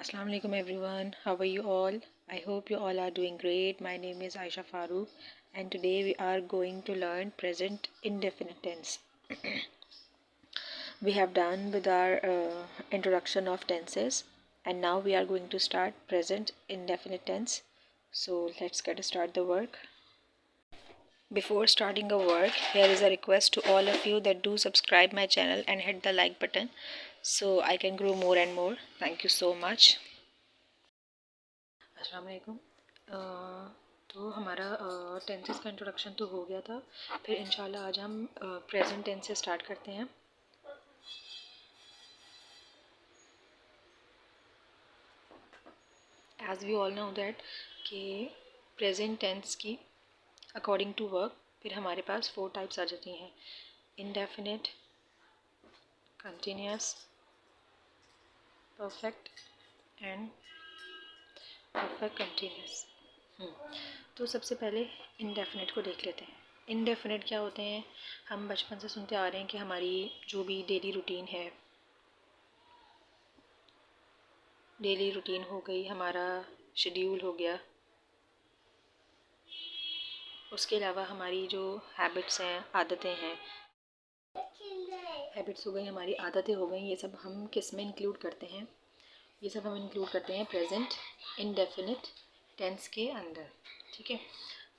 Assalamu alaikum everyone. How are you all? I hope you all are doing great. My name is Aisha Farooq and today we are going to learn present indefinite tense. We have done with our introduction of tenses and now we are going to start present indefinite tense. So let's get start the work. Before starting a work, here is a request to all of you that do subscribe my channel and hit the like button so I can grow more and more. Thank you so much. अस्सलाम वालेकुम। तो हमारा tenses का introduction तो हो गया था। फिर इंशाल्लाह आज हम प्रेजेंट टेंस से स्टार्ट करते हैं। As we all know that कि प्रेजेंट टेंस की अकॉर्डिंग टू वर्क फिर हमारे पास 4 टाइप्स आ जाती हैं: indefinite, continuous, perfect and perfect continuous. तो सबसे पहले इंडेफिनिट को देख लेते हैं। इंडेफिनिट क्या होते हैं? हम बचपन से सुनते आ रहे हैं कि हमारी जो भी डेली रूटीन हो गई, हमारा शेड्यूल हो गया, उसके अलावा हमारी जो हैबिट्स हैं, आदतें हैं, हैबिट्स हो गई, हमारी आदतें हो गई, ये सब हम किस में इंक्लूड करते हैं? ये सब हम इंक्लूड करते हैं प्रेजेंट इंडेफिनिट टेंस के अंदर। ठीक है,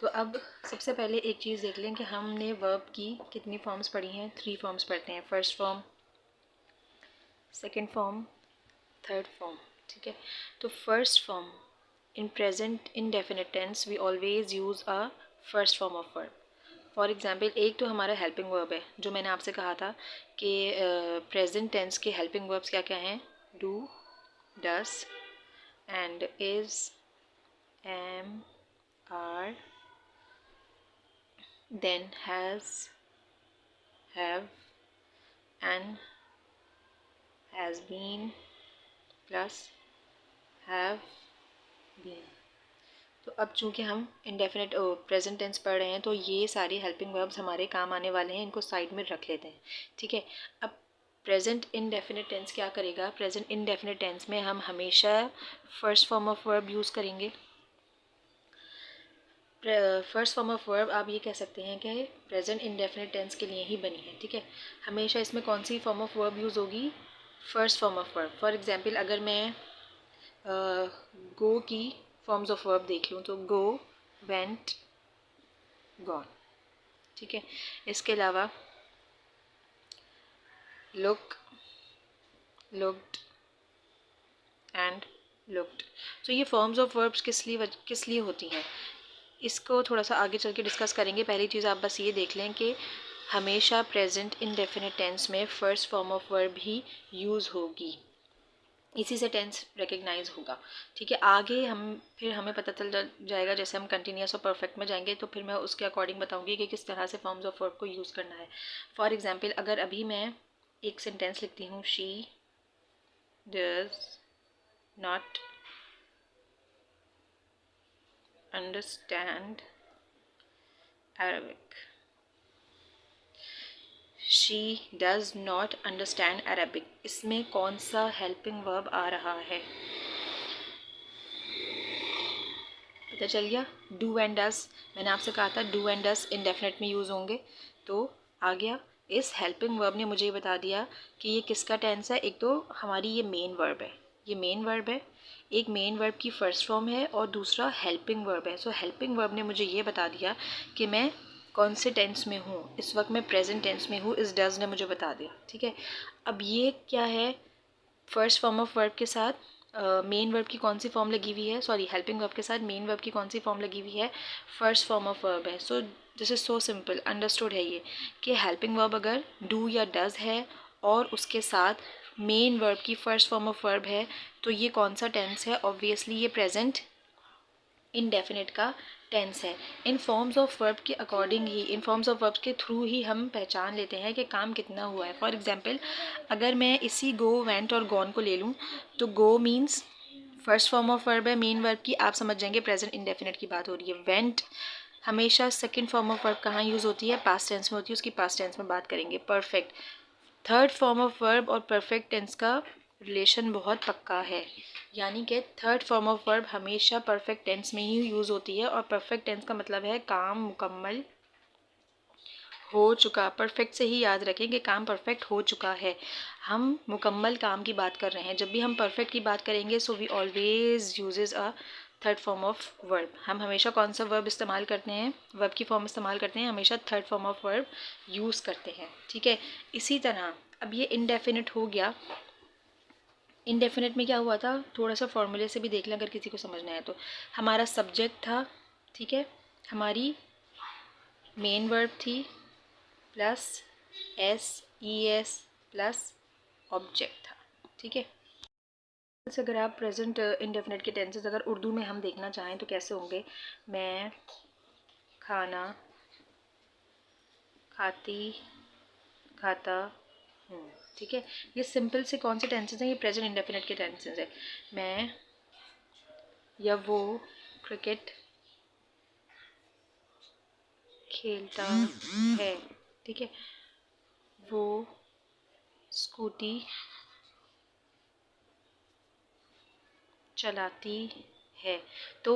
तो अब सबसे पहले एक चीज़ देख लें कि हमने वर्ब की कितनी फॉर्म्स पढ़ी हैं। 3 फॉर्म्स पढ़ते हैं: first form, second form, third form. ठीक है, तो first form in present indefinite tense we always use a first form of verb. For example, एक तो हमारा हेल्पिंग वर्ब है, जो मैंने आपसे कहा था कि प्रेजेंट टेंस के हेल्पिंग वर्ब्स क्या क्या हैं: do, does and is, am, are, then has, have and has been plus have been। तो अब चूँकि हम इंडेफिनिट प्रेजेंट टेंस पढ़ रहे हैं तो ये सारे हेल्पिंग वर्ब्स हमारे काम आने वाले हैं, इनको साइड में रख लेते हैं। ठीक है, अब प्रेजेंट इनडेफिनिट टेंस क्या करेगा? प्रेजेंट इनडेफिनिट टेंस में हम हमेशा first form of verb use करेंगे। फर्स्ट फॉर्म ऑफ वर्ब आप ये कह सकते हैं कि प्रेजेंट इंडेफिनिट टेंस के लिए ही बनी है। ठीक है, हमेशा इसमें कौन सी फॉर्म ऑफ वर्ब यूज़ होगी? First form of verb. For example, अगर मैं गो की फॉर्म्स ऑफ वर्ब देख लूँ तो गो, वेंट, गॉन। ठीक है, इसके अलावा लुक, लुक्ड एंड लुक्ड। तो ये फॉर्म्स ऑफ वर्ब्स किस लिए होती हैं, इसको थोड़ा सा आगे चल के डिस्कस करेंगे। पहली चीज़ आप बस ये देख लें कि हमेशा प्रेजेंट इंडेफिनिट टेंस में first form of verb he use होगी, इसी से टेंस रिकग्नाइज होगा। ठीक है, आगे फिर हमें पता चल जाएगा, जैसे हम कंटिन्यूस और परफेक्ट में जाएंगे तो फिर मैं उसके अकॉर्डिंग बताऊंगी कि किस तरह से फॉर्म्स ऑफ वर्ब को यूज़ करना है। फॉर एग्जाम्पल, अगर अभी मैं एक सेंटेंस लिखती हूँ: she does not understand Arabic। She does not understand Arabic, इसमें कौन सा हेल्पिंग वर्ब आ रहा है? पता चल गया, डू एंड डस। मैंने आपसे कहा था डू एंड डस इंडेफिनिट में यूज़ होंगे, तो आ गया। इस हेल्पिंग वर्ब ने मुझे ये बता दिया कि ये किसका टेंस है। एक तो हमारी ये मेन वर्ब है, ये मेन वर्ब है, एक मेन वर्ब की फर्स्ट फॉर्म है और दूसरा हेल्पिंग वर्ब है। सो हेल्पिंग वर्ब ने मुझे ये बता दिया कि मैं कौन से टेंस में हूँ। इस वक्त मैं प्रेजेंट टेंस में हूँ, इस डज ने मुझे बता दिया। ठीक है, अब ये क्या है? फर्स्ट फॉर्म ऑफ वर्ब के साथ मेन वर्ब की कौन सी फॉर्म लगी हुई है? सॉरी, हेल्पिंग वर्ब के साथ मेन वर्ब की कौन सी फॉर्म लगी हुई है? फर्स्ट फॉर्म ऑफ वर्ब है। So this is so simple, understood है ये कि हेल्पिंग वर्ब अगर डू या डज है और उसके साथ मेन वर्ब की फर्स्ट फॉर्म ऑफ वर्ब है तो ये कौन सा टेंस है? ऑब्वियसली ये प्रेजेंट इनडेफिनिट का टेंस है। इन फॉर्म्स ऑफ वर्ब के according he, in forms of verb के थ्रू ही हम पहचान लेते हैं कि काम कितना हुआ है। फॉर एग्जांपल, अगर मैं इसी गो, वेंट और गॉन को ले लूँ तो go means first form of verb है मेन वर्ब की, आप समझ जाएंगे प्रेजेंट इंडेफिनिट की बात हो रही है। वेंट हमेशा सेकेंड फॉर्म ऑफ वर्ब कहाँ यूज़ होती है? पास्ट टेंस में होती है, उसकी पास्ट टेंस में बात करेंगे। Perfect third form of verb और परफेक्ट टेंस का रिलेशन बहुत पक्का है, यानी कि थर्ड फॉर्म ऑफ वर्ब हमेशा परफेक्ट टेंस में ही यूज़ होती है, और परफेक्ट टेंस का मतलब है काम मुकम्मल हो चुका। परफेक्ट से ही याद रखें कि काम परफेक्ट हो चुका है, हम मुकम्मल काम की बात कर रहे हैं। जब भी हम परफेक्ट की बात करेंगे so we always uses a third form of verb. हम हमेशा कौन सा वर्ब इस्तेमाल करते हैं, वर्ब की फॉर्म इस्तेमाल करते हैं, हमेशा third form of verb use करते हैं, ठीक है। इसी तरह अब ये इनडेफिनिट हो गया। इनडेफिनिट में क्या हुआ था, थोड़ा सा फॉर्मूले से भी देख लें अगर किसी को समझना है तो। हमारा सब्जेक्ट था, ठीक है, हमारी मेन वर्ब थी, प्लस SES प्लस ऑब्जेक्ट था, ठीक है। अगर आप प्रेजेंट इंडेफिनिट के टेंसेस अगर उर्दू में हम देखना चाहें तो कैसे होंगे, मैं खाना खाती खाता हूँ, ठीक है। ये सिंपल से कौन से टेंसेस हैं, ये प्रेजेंट इंडेफिनिट के टेंसेस हैं। मैं या वो क्रिकेट खेलता है, ठीक है, वो स्कूटी चलाती है। तो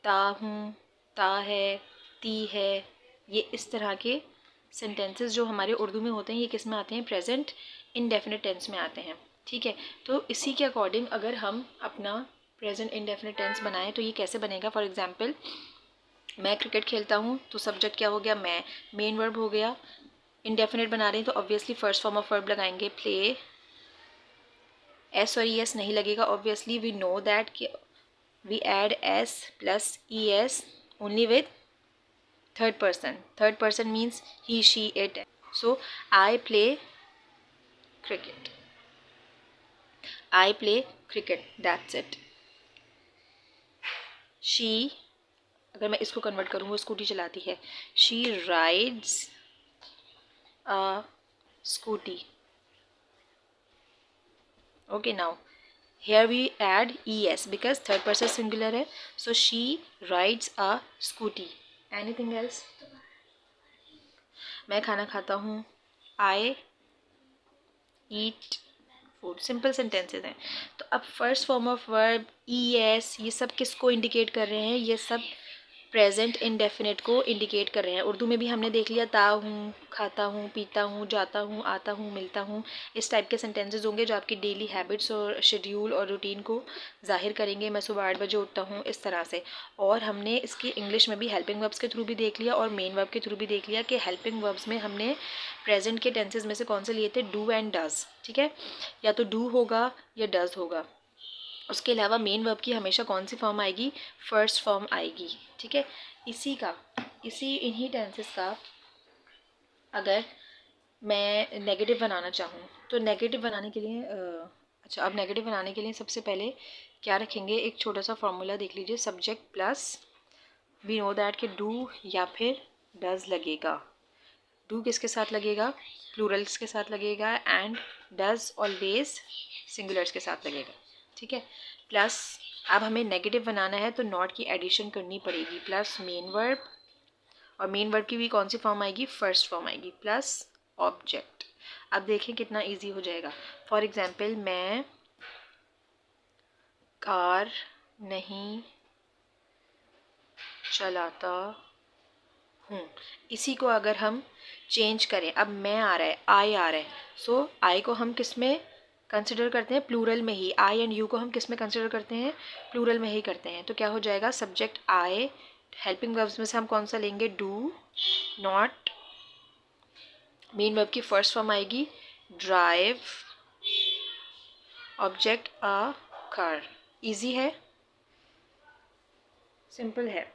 ता हूँ, ता है, ती है, ये इस तरह के सेंटेंसेस जो हमारे उर्दू में होते हैं ये किस में आते हैं, प्रेजेंट इंडेफिनिट टेंस में आते हैं, ठीक है। तो इसी के अकॉर्डिंग अगर हम अपना प्रेजेंट इंडेफिनिट टेंस बनाएं तो ये कैसे बनेगा। फॉर एग्जांपल, मैं क्रिकेट खेलता हूँ तो सब्जेक्ट क्या हो गया, मैं, मेन वर्ब हो गया। इंडेफिनिट बना रहे हैं तो obviously first form of verb लगाएंगे, प्ले। एस और ES नहीं लगेगा, obviously we know that we add S plus ES only with third person. Third person means he, she, it. So I play cricket. I play cricket. That's it. She, अगर मैं इसको convert करूँ, वो scooty चलाती है। She rides a scooty. Okay, now here we add ES because third person singular है. So she rides a scooty. Anything else? मैं खाना खाता हूँ, I eat food. Simple sentences हैं। तो अब first form of verb, ES, ये सब किसको इंडिकेट कर रहे हैं, ये सब प्रेजेंट इंडेफिनिट को इंडिकेट कर रहे हैं। उर्दू में भी हमने देख लिया, ता हूँ, खाता हूँ, पीता हूँ, जाता हूँ, आता हूँ, मिलता हूँ। इस टाइप के सेंटेंसेस होंगे जो आपकी डेली हैबिट्स और शेड्यूल और रूटीन को जाहिर करेंगे। मैं सुबह 8 बजे उठता हूँ, इस तरह से। और हमने इसकी इंग्लिश में भी हेल्पिंग वर्ब्स के थ्रू भी देख लिया और मेन वर्ब के थ्रू भी देख लिया कि हेल्पिंग वर्ब्स में हमने प्रेजेंट के टेंसेज में से कौन से लिए थे, डू एंड डज, ठीक है। या तो डू होगा या डज होगा। उसके अलावा मेन वर्ब की हमेशा कौन सी फॉर्म आएगी, फर्स्ट फॉर्म आएगी, ठीक है। इन्हीं टेंसेस का अगर मैं नेगेटिव बनाना चाहूँ तो नेगेटिव बनाने के लिए अच्छा, अब नेगेटिव बनाने के लिए सबसे पहले क्या रखेंगे, एक छोटा सा फॉर्मूला देख लीजिए। Subject plus we know that कि डू या फिर डज लगेगा। डू किसके साथ लगेगा, प्लूरल्स के साथ लगेगा, एंड डज ऑलवेज सिंगुलर्स के साथ लगेगा, ठीक है। प्लस अब हमें नेगेटिव बनाना है तो नॉट की एडिशन करनी पड़ेगी, प्लस मेन वर्ब, और मेन वर्ब की भी कौन सी फॉर्म आएगी, फर्स्ट फॉर्म आएगी, प्लस ऑब्जेक्ट। अब देखें कितना इजी हो जाएगा। फॉर एग्जाम्पल, मैं कार नहीं चलाता हूँ। इसी को अगर हम चेंज करें, अब मैं आ रहा है, आई आ रहा है, सो आई को हम किस में कंसिडर करते हैं, प्लूरल में ही। आई एंड यू को हम किस में कंसिडर करते हैं, प्लूरल में ही करते हैं। तो क्या हो जाएगा, सब्जेक्ट आई, हेल्पिंग वर्ब्स में से हम कौन सा लेंगे, डू, नॉट, मेन वर्ब की फर्स्ट फॉर्म आएगी drive, object a car. Easy है, सिंपल है।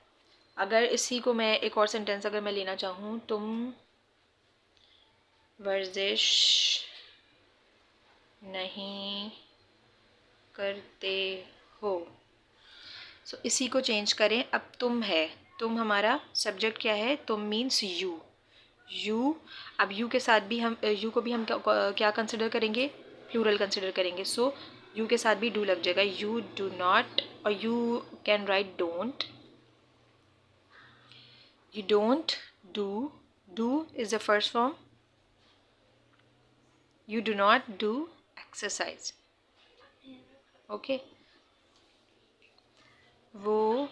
अगर इसी को मैं एक और सेंटेंस अगर मैं लेना चाहूँ, तुम वर्जिश नहीं करते हो, सो इसी को चेंज करें। अब तुम है, तुम हमारा सब्जेक्ट क्या है, तुम मीन्स यू, यू। अब यू के साथ भी हम यू को भी हम क्या कंसिडर करेंगे, प्लूरल कंसिडर करेंगे। सो यू के साथ भी डू लग जाएगा, यू डू नॉट, और you can write don't, you don't do is the first form, you do not do exercise, okay, वो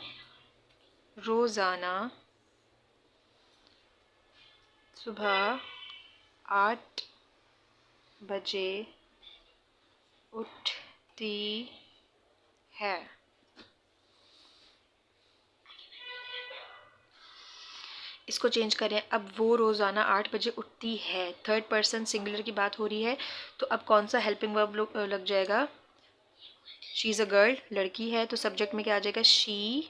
रोज़ाना सुबह 8 बजे उठती है। इसको चेंज करें, अब वो रोज़ाना 8 बजे उठती है, थर्ड पर्सन सिंगुलर की बात हो रही है, तो अब कौन सा हेल्पिंग वर्ब लग जाएगा? शी इज़ अ गर्ल, लड़की है, तो सब्जेक्ट में क्या आ जाएगा? शी।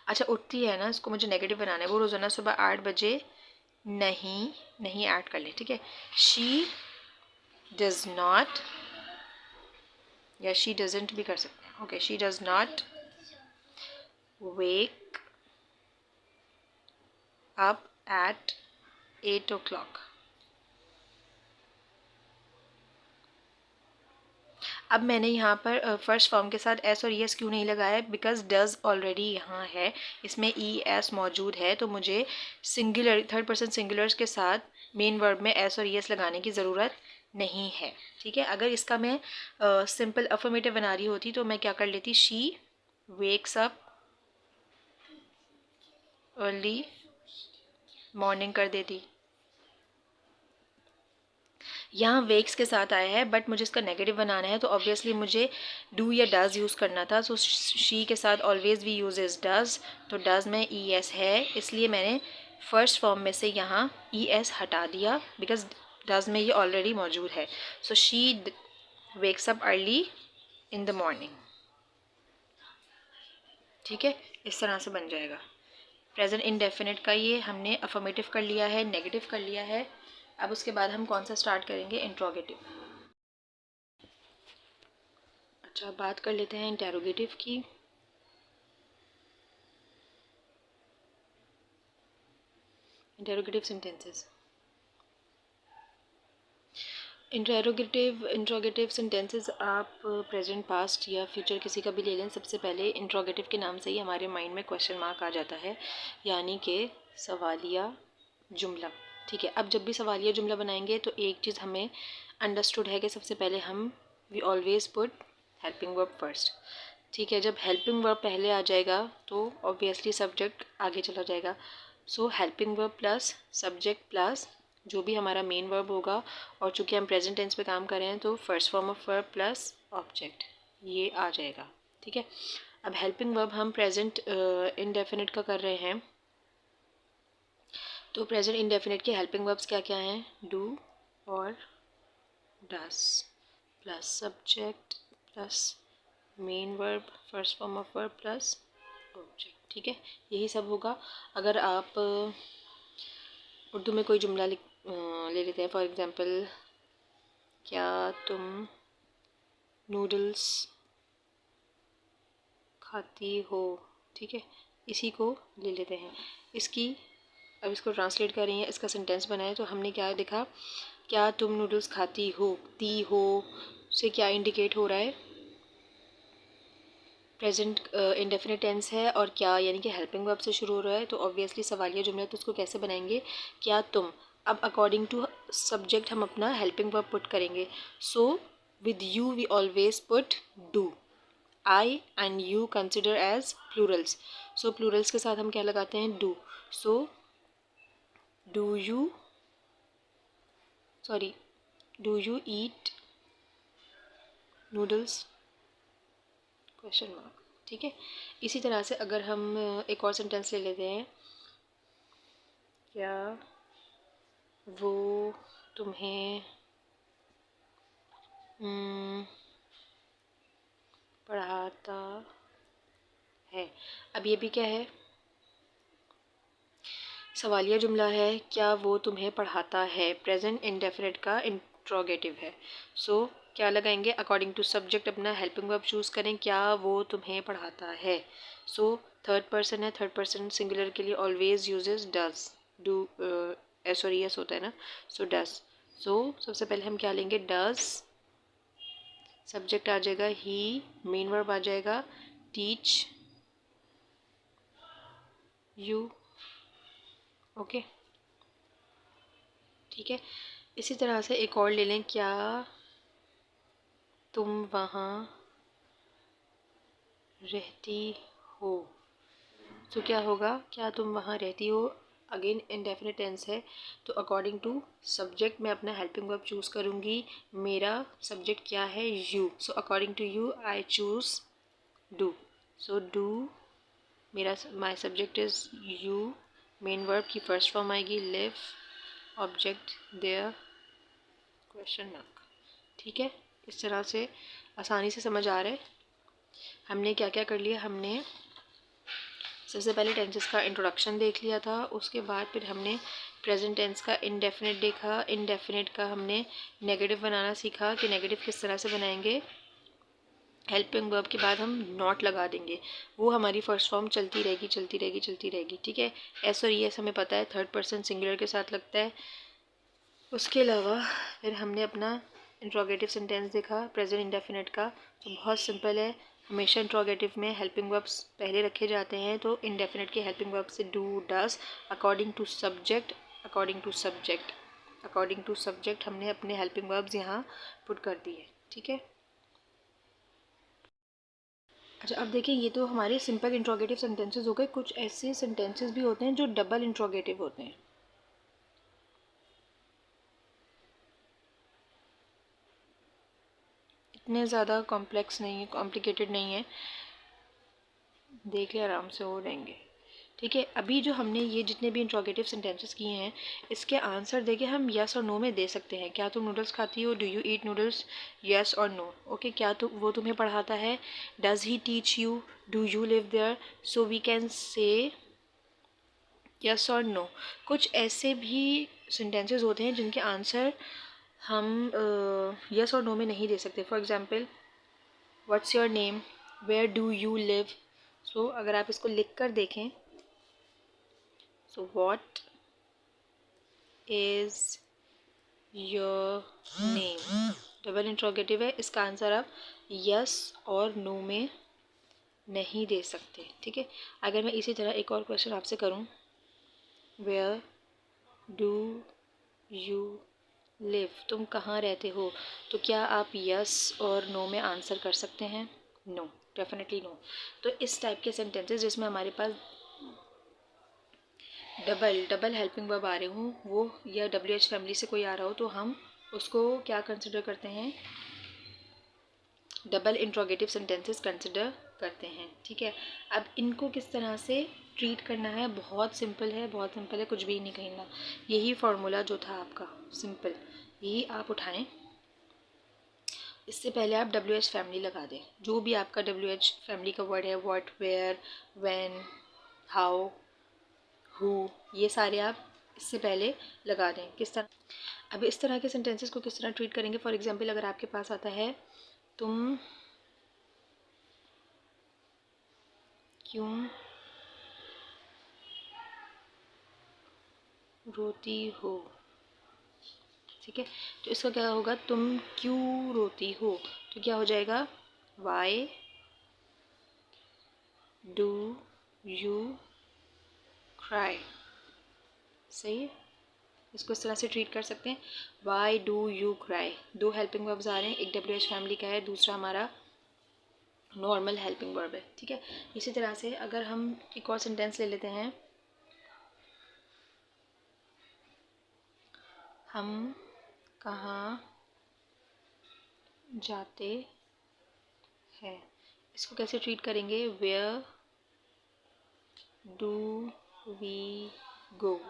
अच्छा, उठती है ना, इसको मुझे नेगेटिव बनाना है। वो रोज़ाना सुबह 8 बजे नहीं, नहीं ऐड कर ले, ठीक है। शी डज नॉट, या शी डजेंट भी कर सकते हैं। Okay, she does not wake up at 8 o'clock। अब मैंने यहाँ पर फर्स्ट फॉर्म के साथ एस और ई एस क्यों नहीं लगाया? बिकॉज डज ऑलरेडी यहाँ है, इसमें ई एस मौजूद है, तो मुझे सिंगुलर, थर्ड पर्सन सिंगुलर्स के साथ मेन वर्ब में एस और ई एस लगाने की ज़रूरत नहीं है, ठीक है। अगर इसका मैं सिंपल अफर्मेटिव बना रही होती तो मैं क्या कर लेती? She wakes up early morning कर देती। यहाँ वेक्स के साथ आया है, बट मुझे इसका नेगेटिव बनाना है, तो ऑब्वियसली मुझे डू या डज यूज़ करना था। सो शी के साथ always we use is does, तो डज में ई एस है, इसलिए मैंने फर्स्ट फॉर्म में से यहाँ ई एस हटा दिया, बिकॉज डज में ये ऑलरेडी मौजूद है। So she wakes up early in the morning, ठीक है, इस तरह से बन जाएगा। प्रेजेंट इंडेफिनिट का ये हमने अफर्मेटिव कर लिया है, नेगेटिव कर लिया है। अब उसके बाद हम कौन सा स्टार्ट करेंगे? इंट्रोगेटिव। अच्छा, बात कर लेते हैं इंटेरोगेटिव की। Interrogative sentences. इंट्रोगेटिव सेंटेंसेस आप प्रेजेंट, पास्ट या फ्यूचर किसी का भी ले लें, सबसे पहले इंट्रोगेटिव के नाम से ही हमारे माइंड में क्वेश्चन मार्क आ जाता है, यानी कि सवालिया जुमला, ठीक है। अब जब भी सवालिया जुमला बनाएंगे तो एक चीज़ हमें अंडरस्टूड है कि सबसे पहले हम we always put helping verb first, ठीक है। जब हेल्पिंग वर्ब पहले आ जाएगा तो ऑब्वियसली सब्जेक्ट आगे चला जाएगा। So helping verb plus subject plus जो भी हमारा मेन वर्ब होगा, और चूंकि हम प्रेजेंट टेंस पे काम कर रहे हैं तो first form of verb plus object ये आ जाएगा, ठीक है। अब हेल्पिंग वर्ब हम प्रेजेंट इनडेफिनिट का कर रहे हैं, तो प्रेजेंट इनडेफिनिट के हेल्पिंग वर्ब्स क्या क्या हैं? डू और does plus subject plus main verb first form of verb plus object, ठीक है, यही सब होगा। अगर आप उर्दू में कोई जुमला ले लेते हैं, फॉर एग्ज़ाम्पल, क्या तुम नूडल्स खाती हो, ठीक है, इसी को ले लेते हैं। इसकी अब इसको ट्रांसलेट कर रही हैं, इसका सेंटेंस बनाए, तो हमने क्या देखा? क्या तुम नूडल्स खाती हो, ती हो से क्या इंडिकेट हो रहा है? प्रेजेंट इंडेफिनिट टेंस है, और क्या यानी कि हेल्पिंग वर्ब से शुरू हो रहा है, तो ऑब्वियसली सवालिया जुमला, तो उसको कैसे बनाएंगे? क्या तुम। अब अकॉर्डिंग टू सब्जेक्ट हम अपना हेल्पिंग वर्ब पुट करेंगे। So with you we always put do, I and you consider as plurals, so plurals के साथ हम क्या लगाते हैं? Do. So do you, sorry, do you eat noodles, question mark, ठीक है। इसी तरह से अगर हम एक और सेंटेंस ले लेते हैं, क्या वो तुम्हें पढ़ाता है। अब ये भी क्या है? सवालिया जुमला है, क्या वो तुम्हें पढ़ाता है, प्रेजेंट इंडेफिनिट का इंट्रोगेटिव है। सो क्या लगाएंगे? अकॉर्डिंग टू सब्जेक्ट अपना हेल्पिंग वर्ब चूज़ करें, क्या वो तुम्हें पढ़ाता है। सो थर्ड पर्सन है, थर्ड पर्सन सिंगुलर के लिए always uses does, do S और एस होता है ना, सो डज। सो सबसे पहले हम क्या लेंगे? डज, सब्जेक्ट आ जाएगा ही, मेन वर्ब आ जाएगा टीच यू, ओके, ठीक है। इसी तरह से एक और ले लें, क्या तुम वहाँ रहती हो, तो क्या होगा, क्या तुम वहाँ रहती हो, अगेन इंडेफिनिट टेंस है, तो अकॉर्डिंग टू सब्जेक्ट मैं अपना हेल्पिंग वर्ब चूज़ करूँगी। मेरा सब्जेक्ट क्या है, you, so according to you I choose do. So do, मेरा my subject is you, main verb की फर्स्ट फॉर्म आएगी live, object there, question mark. ठीक है, इस तरह से आसानी से समझ आ रहा है। हमने क्या क्या कर लिया, हमने सबसे पहले टेंसेस का इंट्रोडक्शन देख लिया था, उसके बाद फिर हमने प्रेजेंट टेंस का इंडेफिनिट देखा, इंडेफिनिट का हमने नेगेटिव बनाना सीखा कि नेगेटिव किस तरह से बनाएंगे। हेल्पिंग वर्ब के बाद हम नॉट लगा देंगे, वो हमारी फर्स्ट फॉर्म चलती रहेगी चलती रहेगी चलती रहेगी। ठीक है, एस और यस हमें पता है, थर्ड पर्सन सिंगुलर के साथ लगता है। उसके अलावा फिर हमने अपना इंट्रोगेटिव सेंटेंस देखा प्रेजेंट इंडेफिनिट का, तो बहुत सिंपल है, हमेशा इंट्रोगेटिव में हेल्पिंग वर्ब्स पहले रखे जाते हैं, तो इंडेफिनिट के हेल्पिंग वर्ब से do does, according to subject, according to subject, according to subject हमने अपने हेल्पिंग वर्ब्स यहाँ पुट कर दिए। ठीक है, अच्छा अब देखिए, ये तो हमारे सिंपल इंट्रोगेटिव सेंटेंसेस हो गए। कुछ ऐसे सेंटेंसेस भी होते हैं जो डबल इंट्रोगेटिव होते हैं। इतने ज़्यादा कॉम्प्लेक्स नहीं है, कॉम्प्लिकेटेड नहीं है, देख ले आराम से हो जाएंगे। ठीक है, अभी जो हमने ये जितने भी इंट्रोगेटिव सेंटेंसेस किए हैं, इसके आंसर देके हम यस और नो में दे सकते हैं। क्या तुम नूडल्स खाती हो, do you eat noodles, yes और नो। ओके, क्या वो तुम्हें पढ़ाता है, does he teach you, do you live there, so we can say yes और नो। कुछ ऐसे भी सेंटेंसेस होते हैं जिनके आंसर हम यस और नो में नहीं दे सकते। For example, what's your name, where do you live. So अगर आप इसको लिख कर देखें, so what is your name, double interrogative है, इसका आंसर आप यस और नो में नहीं दे सकते। ठीक है, अगर मैं इसी तरह एक और क्वेश्चन आपसे करूं, वेयर डू यू लिव, तुम कहाँ रहते हो, तो क्या आप यस और नो में आंसर कर सकते हैं, नो, डेफिनेटली नो। तो इस टाइप के सेंटेंसेस जिसमें हमारे पास डबल हेल्पिंग वर्ब आ रहे हों, वो या डब्ल्यू एच फैमिली से कोई आ रहा हो, तो हम उसको क्या कंसिडर करते हैं, डबल इंट्रोगेटिव सेंटेंसेस कंसिडर करते हैं। ठीक है, अब इनको किस तरह से ट्रीट करना है, बहुत सिंपल है, बहुत सिंपल है, कुछ भी नहीं कहना। यही फार्मूला जो था आपका सिंपल, यही आप उठाएं। इससे पहले आप डब्ल्यू एच फैमिली लगा दें, जो भी आपका डब्ल्यू एच फैमिली का वर्ड है, what, where, when, how, who, ये सारे आप इससे पहले लगा दें। किस तरह, अब इस तरह के सेंटेंसेस को किस तरह ट्रीट करेंगे। फॉर एग्जांपल, अगर आपके पास आता है, तुम क्यों रोती हो, ठीक है, तो इसका क्या होगा, तुम क्यों रोती हो, तो क्या हो जाएगा, वाई डू यू क्राई। सही है, इसको इस तरह से ट्रीट कर सकते हैं, वाई डू यू क्राई। दो हेल्पिंग वर्ब्स आ रहे हैं, एक डब्ल्यू एच फैमिली का है, दूसरा हमारा नॉर्मल हेल्पिंग वर्ब है। ठीक है, इसी तरह से अगर हम एक और सेंटेंस ले लेते हैं, हम कहाँ जाते हैं, इसको कैसे ट्रीट करेंगे, where do we go.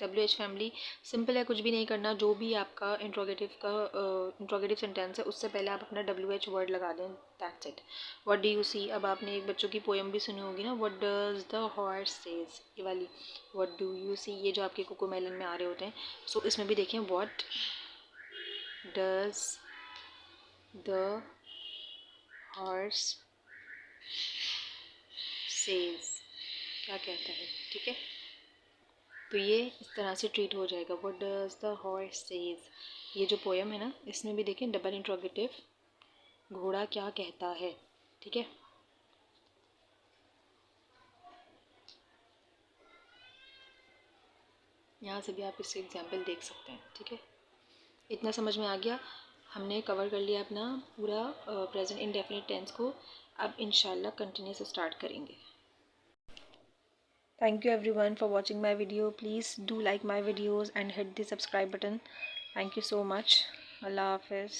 W H family simple है, कुछ भी नहीं करना, जो भी आपका इंट्रोगेटिव सेंटेंस है उससे पहले आप अपना डब्ल्यू एच वर्ड लगा दें, that's it. What do you see, अब आपने एक बच्चों की पोएम भी सुनी होगी ना, what does the horse says, ये वाली, व्हाट डू यू सी, ये जो आपके कोकोमेलन में आ रहे होते हैं। सो इसमें भी देखें, what does the horse says, क्या कहता है। ठीक है, तो ये इस तरह से ट्रीट हो जाएगा, what does the horse says. ये जो पोएम है ना, इसमें भी देखें डबल इंट्रोगेटिव, घोड़ा क्या कहता है। ठीक है, यहाँ से भी आप इससे एग्जाम्पल देख सकते हैं। ठीक है, इतना समझ में आ गया। हमने कवर कर लिया अपना पूरा प्रेजेंट इंडेफिनिट टेंस को। अब इंशाल्लाह कंटिन्यूस स्टार्ट करेंगे। Thank you everyone for watching my video. Please do like my videos and hit the subscribe button. Thank you so much. Allah Hafiz.